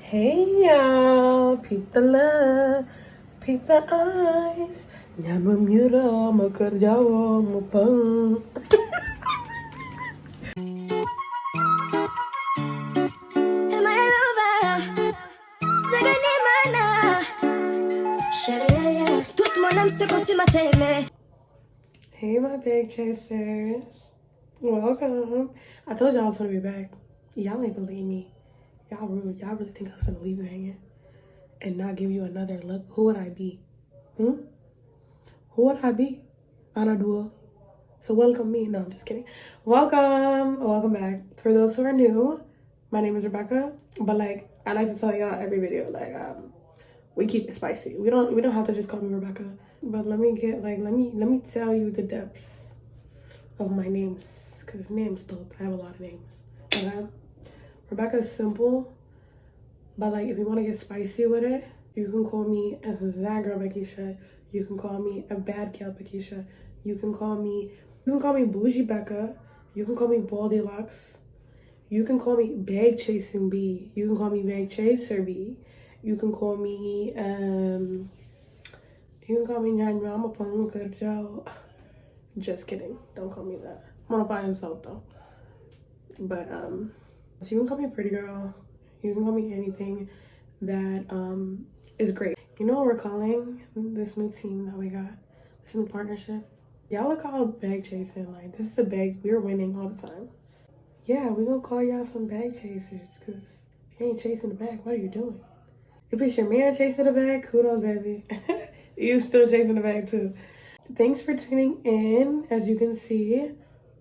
Hey y'all, peep the love, peep the eyes. Nyamamura makarjawa mupang. Hey my big chasers, welcome. I told y'all I was gonna be back. Y'all ain't believe me. Y'all rude. Y'all really think I was gonna leave you hanging and not give you another look? Who would I be? Who would I be? Anadua. So welcome me. No, I'm just kidding. Welcome back. For those who are new, my name is Rebecca. But like I like to tell y'all every video, like we keep it spicy. We don't have to just call me Rebecca. But let me tell you the depths of my names, because names dope. I have a lot of names. Okay? Rebecca's simple, but like if you want to get spicy with it, you can call me that girl Beckishaa. You can call me a bad gal Beckishaa. You can call me bougie Becca. You can call me Baldy Lux. You can call me bag chasing B. You can call me bag chaser B. You can call me Nyamiramapangkarjao. Just kidding. Don't call me that. I'm gonna buy insult though. But so you can call me pretty girl. You can call me anything that is great. You know what we're calling this new team that we got? This new partnership? Y'all look all bag chasing. Like, this is a bag. We're winning all the time. Yeah, we gonna call y'all some bag chasers, because if you ain't chasing the bag, what are you doing? If it's your man chasing the bag, kudos, baby. You still chasing the bag too. Thanks for tuning in. As you can see,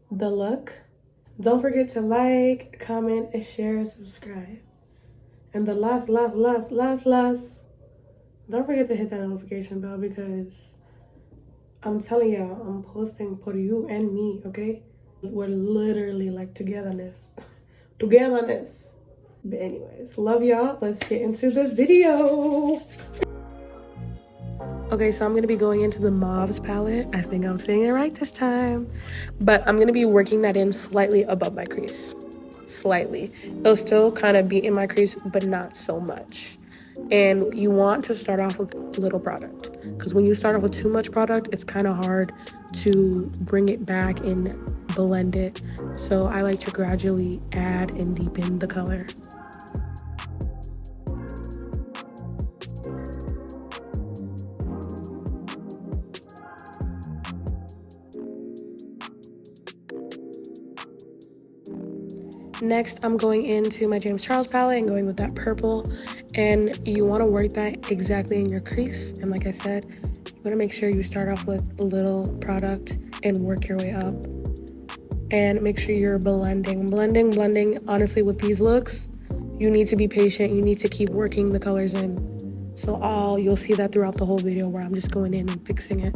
the look. Don't forget to like, comment, and share, subscribe. And the last, don't forget to hit that notification bell, because I'm telling y'all, I'm posting for you and me, okay? We're literally like togetherness. Togetherness. But anyways, love y'all. Let's get into the video. Okay, so I'm going to be going into the Muaves palette. I think I'm saying it right this time. But I'm going to be working that in slightly above my crease. Slightly. It'll still kind of be in my crease, but not so much. And you want to start off with little product, because when you start off with too much product, it's kind of hard to bring it back and blend it. So I like to gradually add and deepen the color. Next, I'm going into my James Charles palette and going with that purple. And you want to work that exactly in your crease. And like I said, you want to make sure you start off with a little product and work your way up. And make sure you're blending. Honestly, with these looks, you need to be patient. You need to keep working the colors in. So you'll see that throughout the whole video, where I'm just going in and fixing it.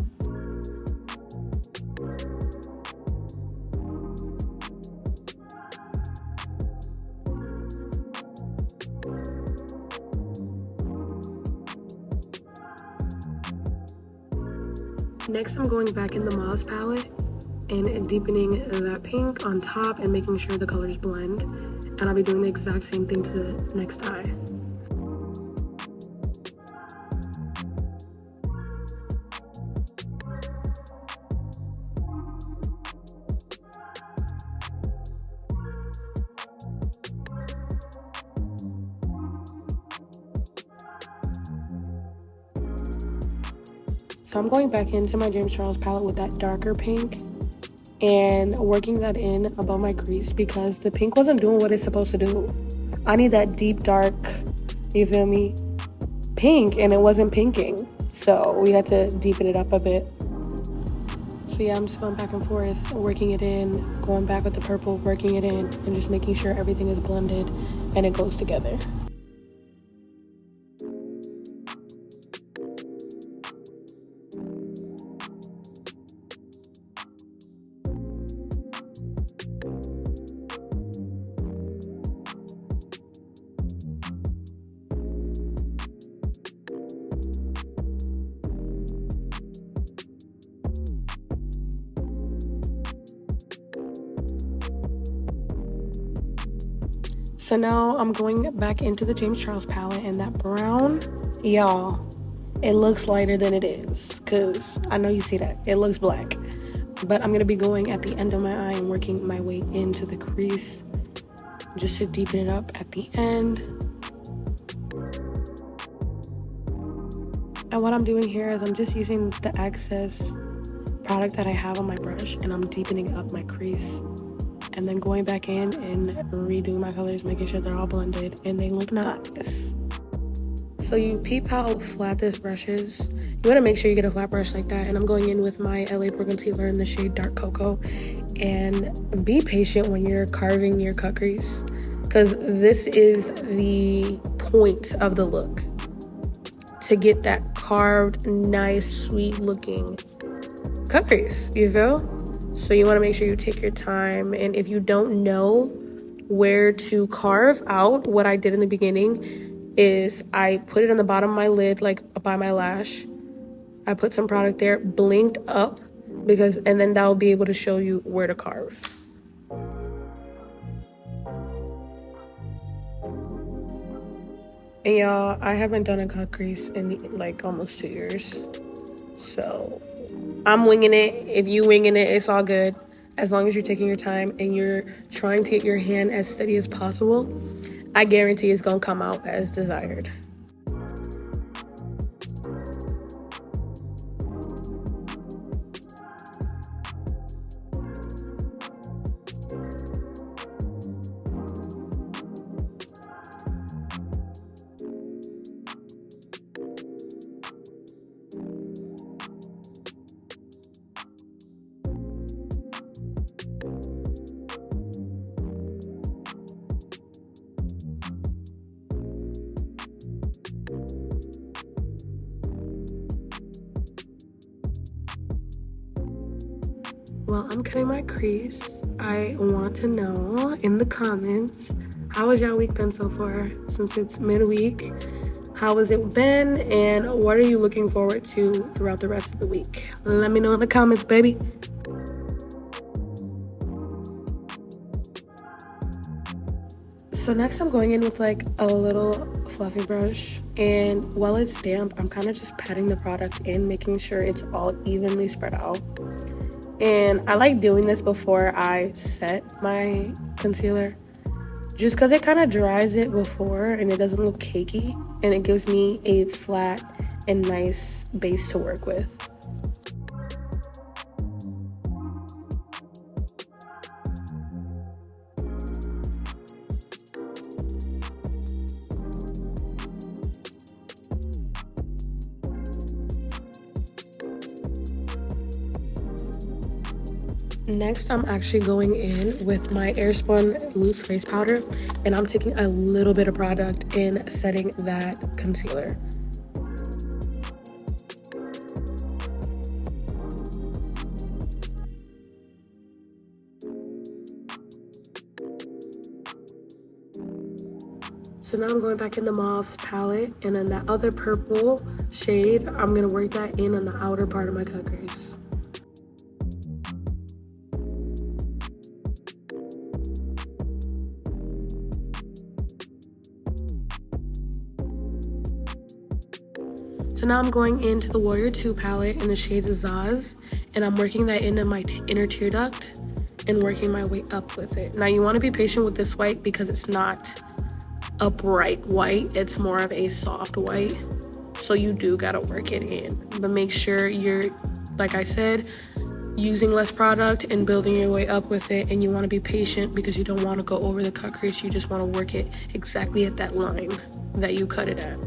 Next, I'm going back in the Muaves palette and deepening that pink on top and making sure the colors blend. And I'll be doing the exact same thing to the next eye. So I'm going back into my James Charles palette with that darker pink and working that in above my crease, because the pink wasn't doing what it's supposed to do. I need that deep, dark, you feel me, pink, and it wasn't pinking. So we had to deepen it up a bit. So yeah, I'm just going back and forth, working it in, going back with the purple, working it in, and just making sure everything is blended and it goes together. So now I'm going back into the James Charles palette, and that brown, y'all, it looks lighter than it is, because I know you see that. It looks black. But I'm going to be going at the end of my eye and working my way into the crease just to deepen it up at the end. And what I'm doing here is I'm just using the excess product that I have on my brush, and I'm deepening up my crease. And then going back in and redoing my colors, making sure they're all blended and they look nice. So you peep how flat this brush is. You want to make sure you get a flat brush like that. And I'm going in with my LA Pro Concealer in the shade Dark Cocoa. And be patient when you're carving your cut crease, because this is the point of the look. To get that carved, nice, sweet looking cut crease, you feel? So you want to make sure you take your time. And if you don't know where to carve out, what I did in the beginning is I put it on the bottom of my lid, like by my lash. I put some product there, blinked up, and then that will be able to show you where to carve. And y'all, I haven't done a cut crease in like almost 2 years. So I'm winging it. If you winging it, it's all good. As long as you're taking your time and you're trying to get your hand as steady as possible, I guarantee it's gonna come out as desired. While I'm cutting my crease, I want to know in the comments, how has y'all week been so far? Since it's midweek, how has it been, and what are you looking forward to throughout the rest of the week? Let me know in the comments, baby. So next I'm going in with like a little fluffy brush, and while it's damp, I'm kind of just patting the product in, making sure it's all evenly spread out. And I like doing this before I set my concealer, just because it kind of dries it before and it doesn't look cakey, and it gives me a flat and nice base to work with. Next, I'm actually going in with my Airspun loose face powder, and I'm taking a little bit of product and setting that concealer. So now I'm going back in the Mauves palette, and then that other purple shade, I'm going to work that in on the outer part of my cut crease. So now I'm going into the Warrior 2 palette in the shade Zaz, and I'm working that into my inner tear duct and working my way up with it. Now you want to be patient with this white because it's not a bright white, it's more of a soft white. So you do gotta work it in, but make sure you're, like I said, using less product and building your way up with it. And you want to be patient because you don't want to go over the cut crease. You just want to work it exactly at that line that you cut it at.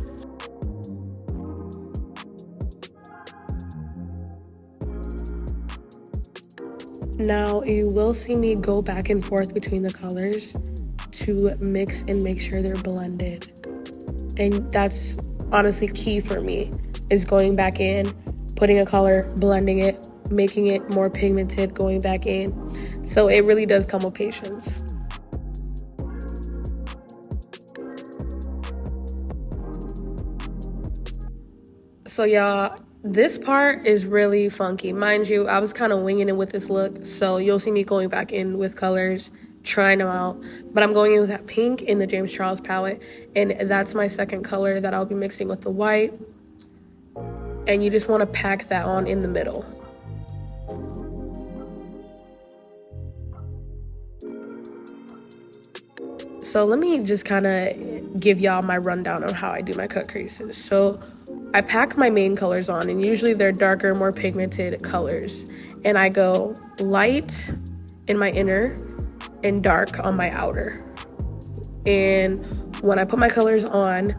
Now you will see me go back and forth between the colors to mix and make sure they're blended, and that's honestly key for me, is going back in, putting a color, blending it, making it more pigmented, going back in. So it really does come with patience. So y'all, this part is really funky. Mind you, I was kind of winging it with this look, so you'll see me going back in with colors, trying them out. But I'm going in with that pink in the James Charles palette, and that's my second color that I'll be mixing with the white. And you just want to pack that on in the middle. So let me just kind of give y'all my rundown on how I do my cut creases. So I pack my main colors on, and usually they're darker, more pigmented colors. And I go light in my inner and dark on my outer. And when I put my colors on,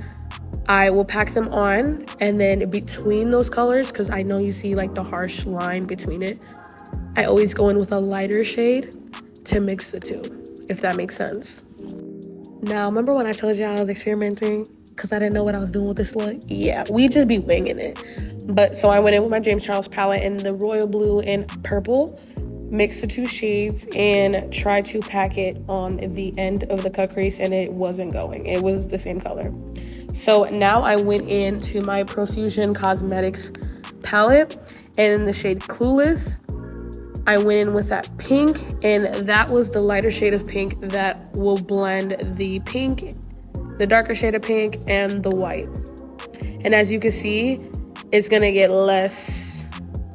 I will pack them on, and then between those colors, because I know you see like the harsh line between it, I always go in with a lighter shade to mix the two, if that makes sense. Now, remember when I told you I was experimenting because I didn't know what I was doing with this look? Yeah, we just be winging it. But so I went in with my James Charles palette in the royal blue and purple, mixed the two shades, and tried to pack it on the end of the cut crease, and it wasn't going. It was the same color. So now I went into my Profusion Cosmetics palette, and in the shade Clueless, I went in with that pink, and that was the lighter shade of pink that will blend the pink, the darker shade of pink, and the white. And as you can see, it's gonna get less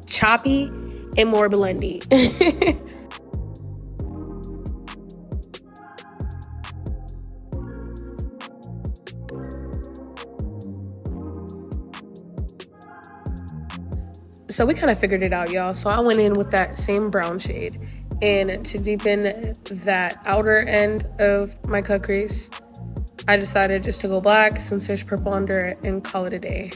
choppy and more blendy. So we kind of figured it out, y'all. So I went in with that same brown shade, and to deepen that outer end of my cut crease, I decided just to go black since there's purple under it and call it a day.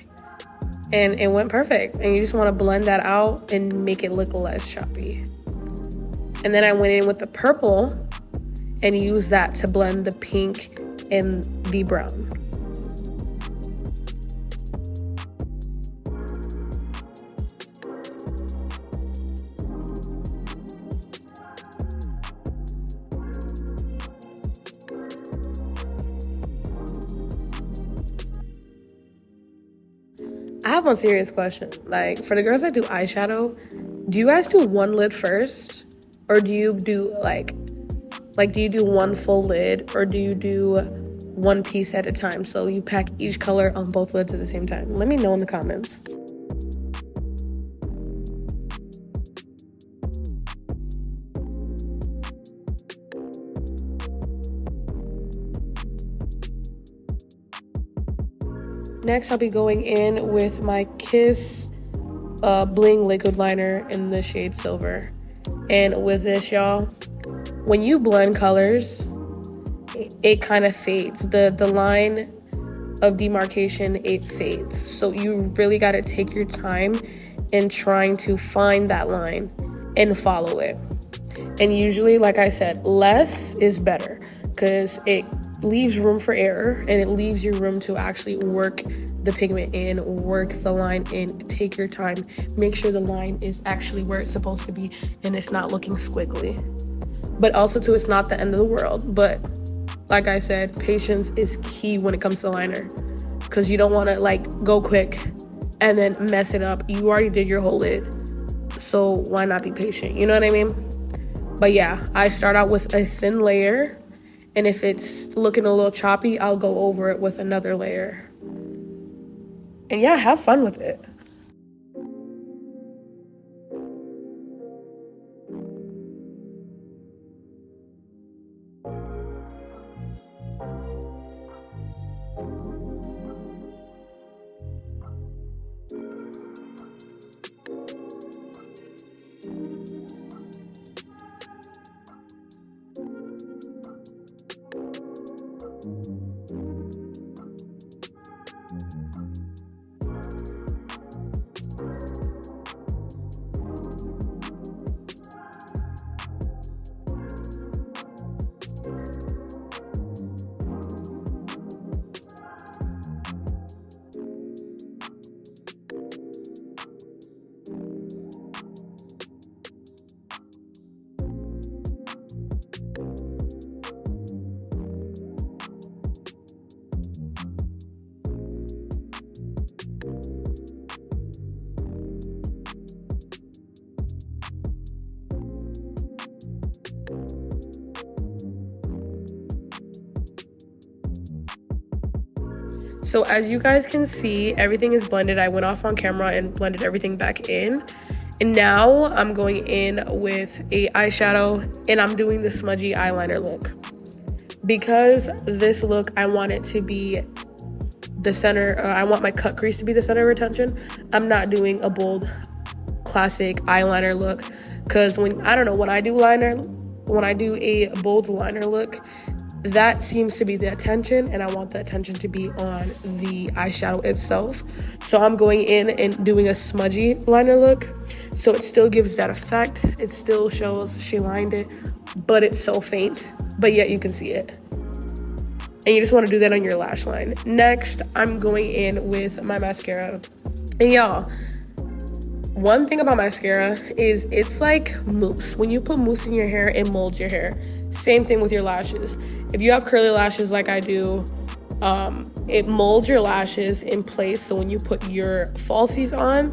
And it went perfect. And you just want to blend that out and make it look less choppy. And then I went in with the purple and used that to blend the pink and the brown. I have one serious question. Like, for the girls that do eyeshadow, do you guys do one lid first? Or do you do like do you do one full lid, or do you do one piece at a time? So you pack each color on both lids at the same time. Let me know in the comments. Next, I'll be going in with my Kiss Bling Liquid Liner in the shade Silver. And with this, y'all, when you blend colors, it kind of fades. The line of demarcation, it fades. So you really got to take your time in trying to find that line and follow it. And usually, like I said, less is better because it leaves room for error, and it leaves you room to actually work the pigment in, work the line in. Take your time, make sure the line is actually where it's supposed to be and it's not looking squiggly. But also too, it's not the end of the world. But like I said, patience is key when it comes to liner, because you don't want to like go quick and then mess it up. You already did your whole lid, so why not be patient? You know what I mean? But yeah, I start out with a thin layer, and if it's looking a little choppy, I'll go over it with another layer. And yeah, have fun with it. So as you guys can see, everything is blended. I went off on camera and blended everything back in. And now I'm going in with a eyeshadow and I'm doing the smudgy eyeliner look. Because this look, I want it to be the center, I want my cut crease to be the center of attention. I'm not doing a bold classic eyeliner look, because when I do a bold liner look, that seems to be the attention, and I want the attention to be on the eyeshadow itself. So I'm going in and doing a smudgy liner look, so it still gives that effect. It still shows she lined it, but it's so faint, but yet you can see it. And you just want to do that on your lash line. Next, I'm going in with my mascara. And y'all, one thing about mascara is it's like mousse. When you put mousse in your hair, it molds your hair. Same thing with your lashes. If you have curly lashes like I do, it molds your lashes in place. So when you put your falsies on,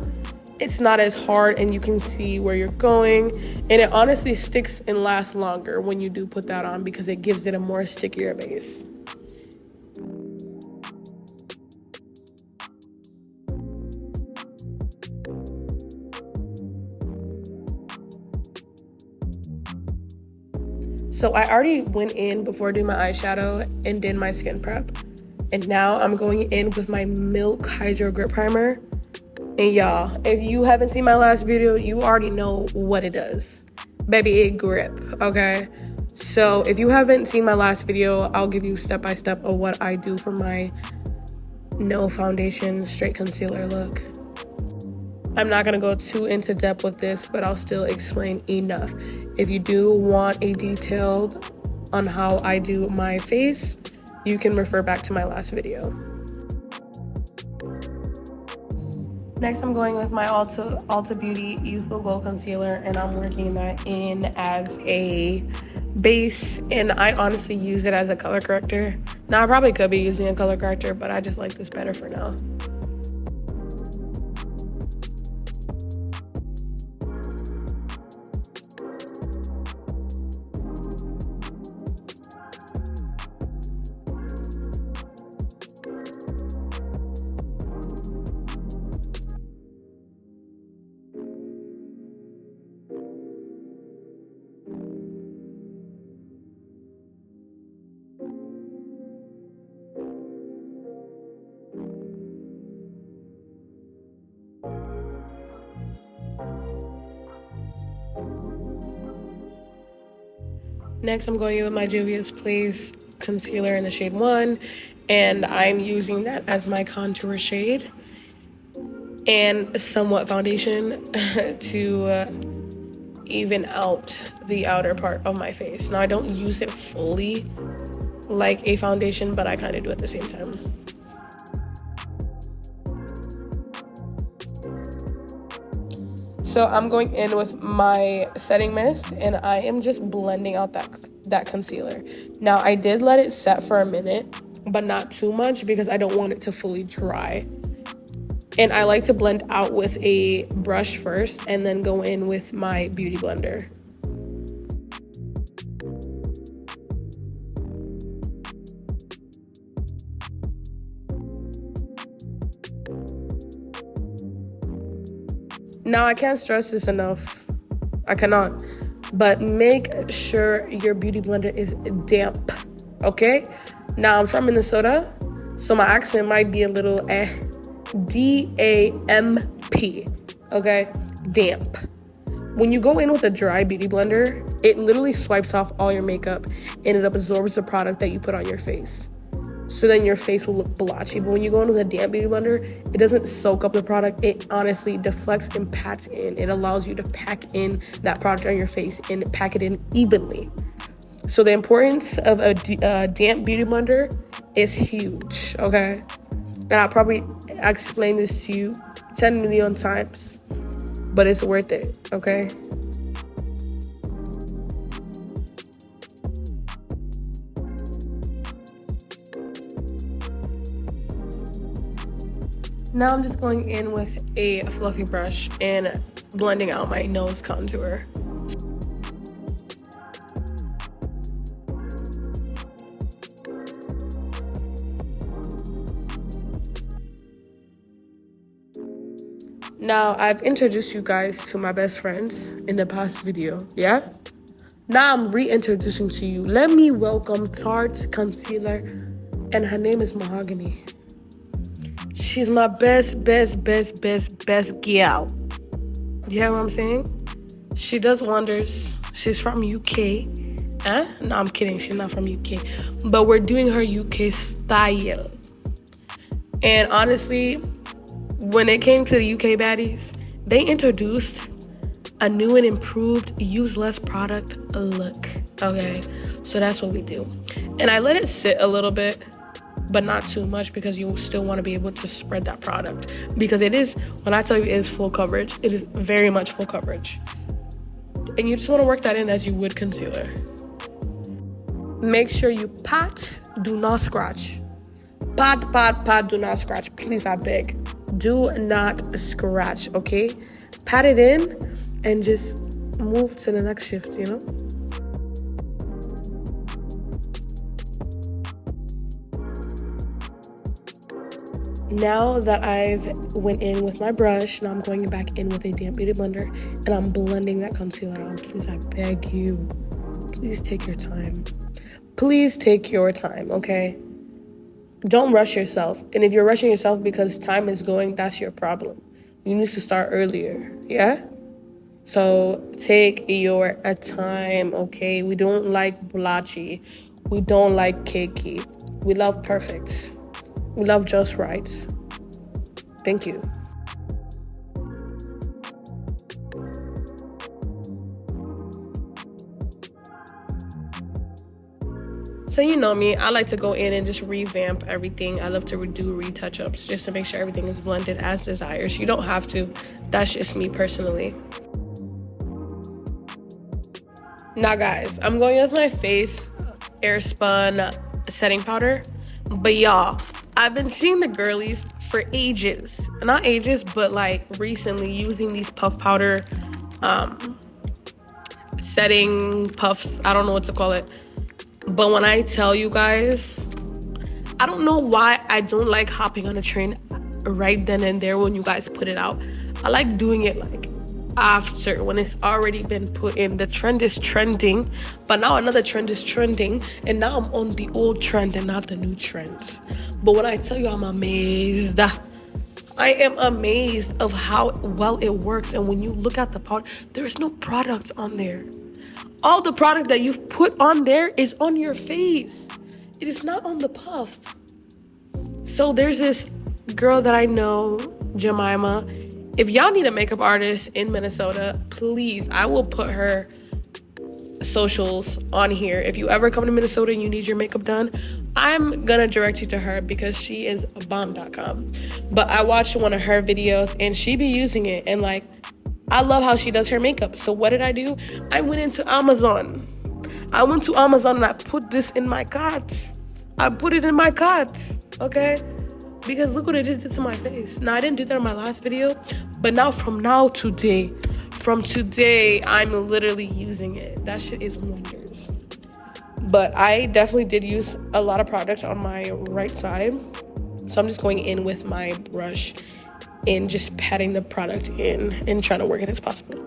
it's not as hard and you can see where you're going. And it honestly sticks and lasts longer when you do put that on, because it gives it a more stickier base. So I already went in before doing my eyeshadow and did my skin prep. And now I'm going in with my Milk Hydro Grip Primer. And y'all, if you haven't seen my last video, you already know what it does. Baby, it grip, okay? So if you haven't seen my last video, I'll give you step by step of what I do for my no foundation straight concealer look. I'm not going to go too into depth with this, but I'll still explain enough. If you do want a detailed on how I do my face, you can refer back to my last video. Next, I'm going with my Ulta Beauty Youthful Gold Concealer, and I'm working that in as a base, and I honestly use it as a color corrector. Now, I probably could be using a color corrector, but I just like this better for now. Next, I'm going in with my Juvias Place concealer in the shade 1, and I'm using that as my contour shade and somewhat foundation to even out the outer part of my face. Now, I don't use it fully like a foundation, but I kind of do at the same time. So I'm going in with my setting mist, and I am just blending out that concealer. Now, I did let it set for a minute, but not too much, because I don't want it to fully dry. And I like to blend out with a brush first and then go in with my beauty blender. Now, I can't stress this enough. I cannot. But make sure your beauty blender is damp, okay? Now, I'm from Minnesota, so my accent might be a little D-A-M-P, okay? Damp. When you go in with a dry beauty blender, it literally swipes off all your makeup and it absorbs the product that you put on your face. So then your face will look blotchy. But when you go in with a damp beauty blender, it doesn't soak up the product. It honestly deflects and pats in. It allows you to pack in that product on your face and pack it in evenly. So the importance of a damp beauty blender is huge, okay? And I'll probably explain this to you 10 million times, but it's worth it, okay? Now I'm just going in with a fluffy brush and blending out my nose contour. Now, I've introduced you guys to my best friends in the past video, yeah? Now I'm reintroducing to you. Let me welcome Tarte concealer, and her name is Mahogany. She's my best girl. You hear what I'm saying? She does wonders. She's from UK. Huh? No, I'm kidding. She's not from UK. But we're doing her UK style. And honestly, when it came to the UK baddies, they introduced a new and improved use less product look. Okay, so that's what we do. And I let it sit a little bit, but not too much, because you still want to be able to spread that product, because it is, when I tell you it is full coverage, it is very much full coverage. And you just want to work that in as you would concealer. Make sure you pat, do not scratch. Pat, do not scratch. Please, I beg. Do not scratch, okay? Pat it in and just move to the next shift, you know? Now that I've went in with my brush, now I'm going back in with a damp beauty blender and I'm blending that concealer out. Please, I beg you. Please take your time. Please take your time, okay? Don't rush yourself. And if you're rushing yourself because time is going, that's your problem. You need to start earlier, yeah? So take your time, okay? We don't like blotchy. We don't like cakey. We love perfect. We love just right. Thank you. So you know me, I like to go in and just revamp everything. I love to do retouch-ups just to make sure everything is blended as desired. You don't have to. That's just me personally. Now guys, I'm going with my face Airspun setting powder. But y'all, I've been seeing the girlies for ages. Not ages, but like recently, using these puff powder setting puffs. I don't know what to call it. But when I tell you guys, I don't know why I don't like hopping on a train right then and there when you guys put it out. I like doing it like after, when it's already been put in. The trend is trending, but now another trend is trending, and now I'm on the old trend and not the new trend. But when I tell you, I'm amazed. I am amazed of how well it works. And when you look at the powder, there is no product on there. All the product that you've put on there is on your face. It is not on the puff. So there's this girl that I know, Jemima. If y'all need a makeup artist in Minnesota, please, I will put her socials on here. If you ever come to Minnesota and you need your makeup done, I'm gonna direct you to her because she is bomb.com. But I watched one of her videos and she be using it, and like, I love how she does her makeup. So what did I do? I went into Amazon. I went to Amazon and I put this in my cart. I put it in my cart, okay? Because look what it just did to my face. Now, I didn't do that in my last video, but now from today, I'm literally using it. That shit is wonders. But I definitely did use a lot of product on my right side. So I'm just going in with my brush and just patting the product in and trying to work it as possible.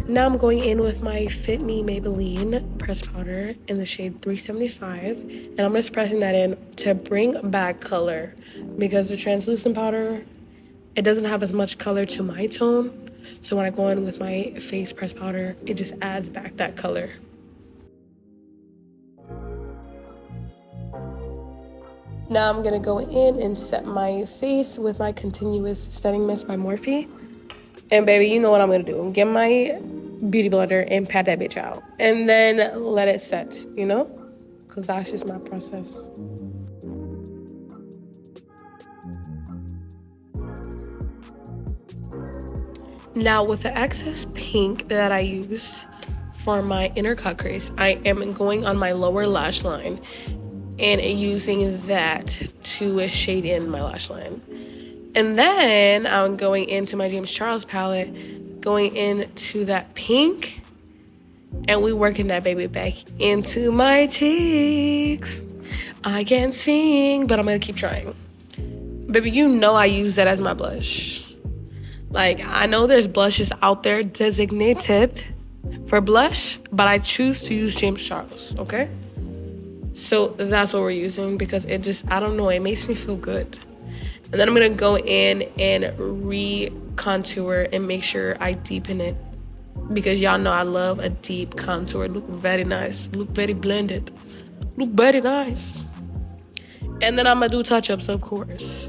Now I'm going in with my Fit Me Maybelline press powder in the shade 375, and I'm just pressing that in to bring back color, because the translucent powder, it doesn't have as much color to my tone. So when I go in with my face press powder, it just adds back that color. Now I'm gonna go in and set my face with my Continuous Setting Mist by Morphe. And baby, you know what I'm gonna do. Get my beauty blender and pat that bitch out. And then let it set, you know? Because that's just my process. Now with the excess pink that I used for my inner cut crease, I am going on my lower lash line and using that to shade in my lash line. And then I'm going into my James Charles palette, going into that pink, and we working that baby back into my cheeks. I can't sing, but I'm gonna keep trying. Baby, you know I use that as my blush. Like, I know there's blushes out there designated for blush, but I choose to use James Charles, okay? So that's what we're using because it just, I don't know, it makes me feel good. And then I'm gonna go in and re-contour and make sure I deepen it because y'all know I love a deep contour. Look very nice, look very blended, look very nice. And then I'm gonna do touch-ups, of course.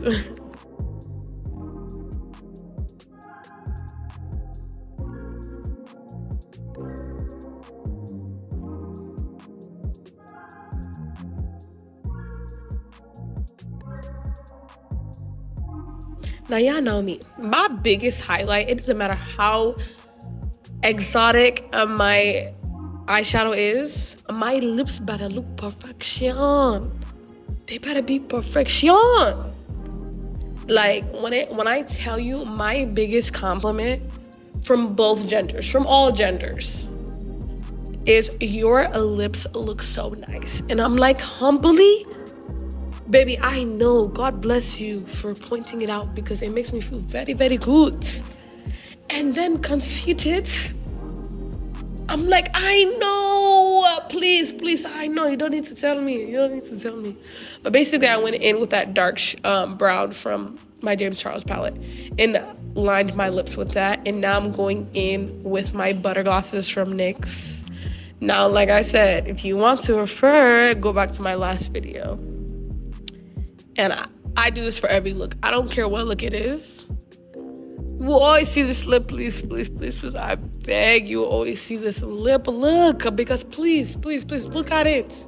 Now y'all know me. My biggest highlight, it doesn't matter how exotic my eyeshadow is, my lips better look perfection. They better be perfection. Like when I tell you my biggest compliment from both genders, from all genders, is your lips look so nice. And I'm like, humbly, baby, I know, God bless you for pointing it out because it makes me feel very, very good. And then conceited, I'm like, I know, please, I know, you don't need to tell me. But basically, I went in with that dark brown from my James Charles palette and lined my lips with that. And now I'm going in with my butter glosses from NYX. Now, like I said, if you want to refer, go back to my last video. And I do this for every look. I don't care what look it is. We'll always see this lip, please. I beg you, always see this lip look. Because please, look at it.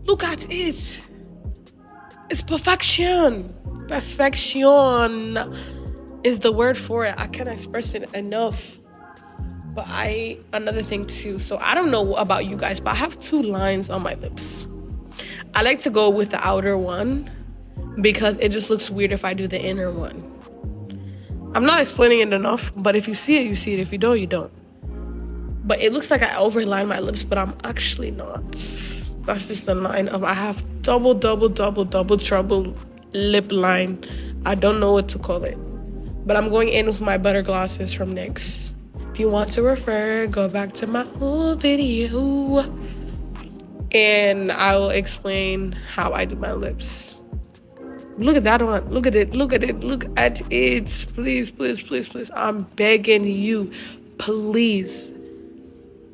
Look at it. It's perfection. Perfection is the word for it. I can't express it enough. But another thing too. So I don't know about you guys, but I have 2 lines on my lips. I like to go with the outer one because it just looks weird if I do the inner one. I'm not explaining it enough, but if you see it, you see it. If you don't, you don't. But it looks like I overline my lips, but I'm actually not. That's just the line of I have double trouble lip line. I don't know what to call it. But I'm going in with my butter glosses from NYX. If you want to refer, go back to my old video and I will explain how I do my lips. Look at that one. Look at it. Please. I'm begging you, please.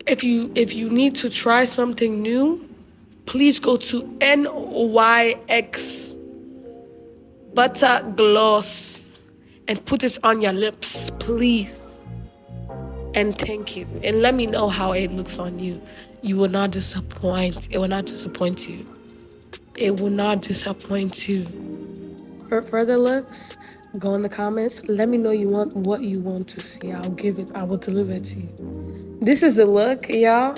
If you need to try something new, please go to NYX Butter Gloss and put it on your lips, please. And thank you. And let me know how it looks on you. You will not disappoint. It will not disappoint you. It will not disappoint you. For further looks, go in the comments. Let me know what you want to see. I will deliver it to you. This is the look, y'all.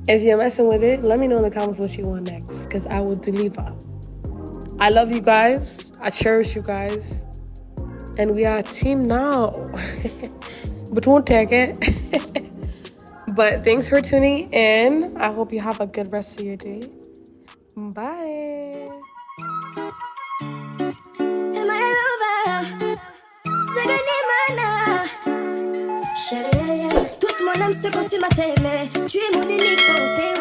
If you're messing with it, let me know in the comments what you want next, because I will deliver. I love you guys. I cherish you guys. And we are a team now. But won't take it. But thanks for tuning in. I hope you have a good rest of your day. Bye. Tout mon âme se consume à t'aimer. Tu es mon unique pensée.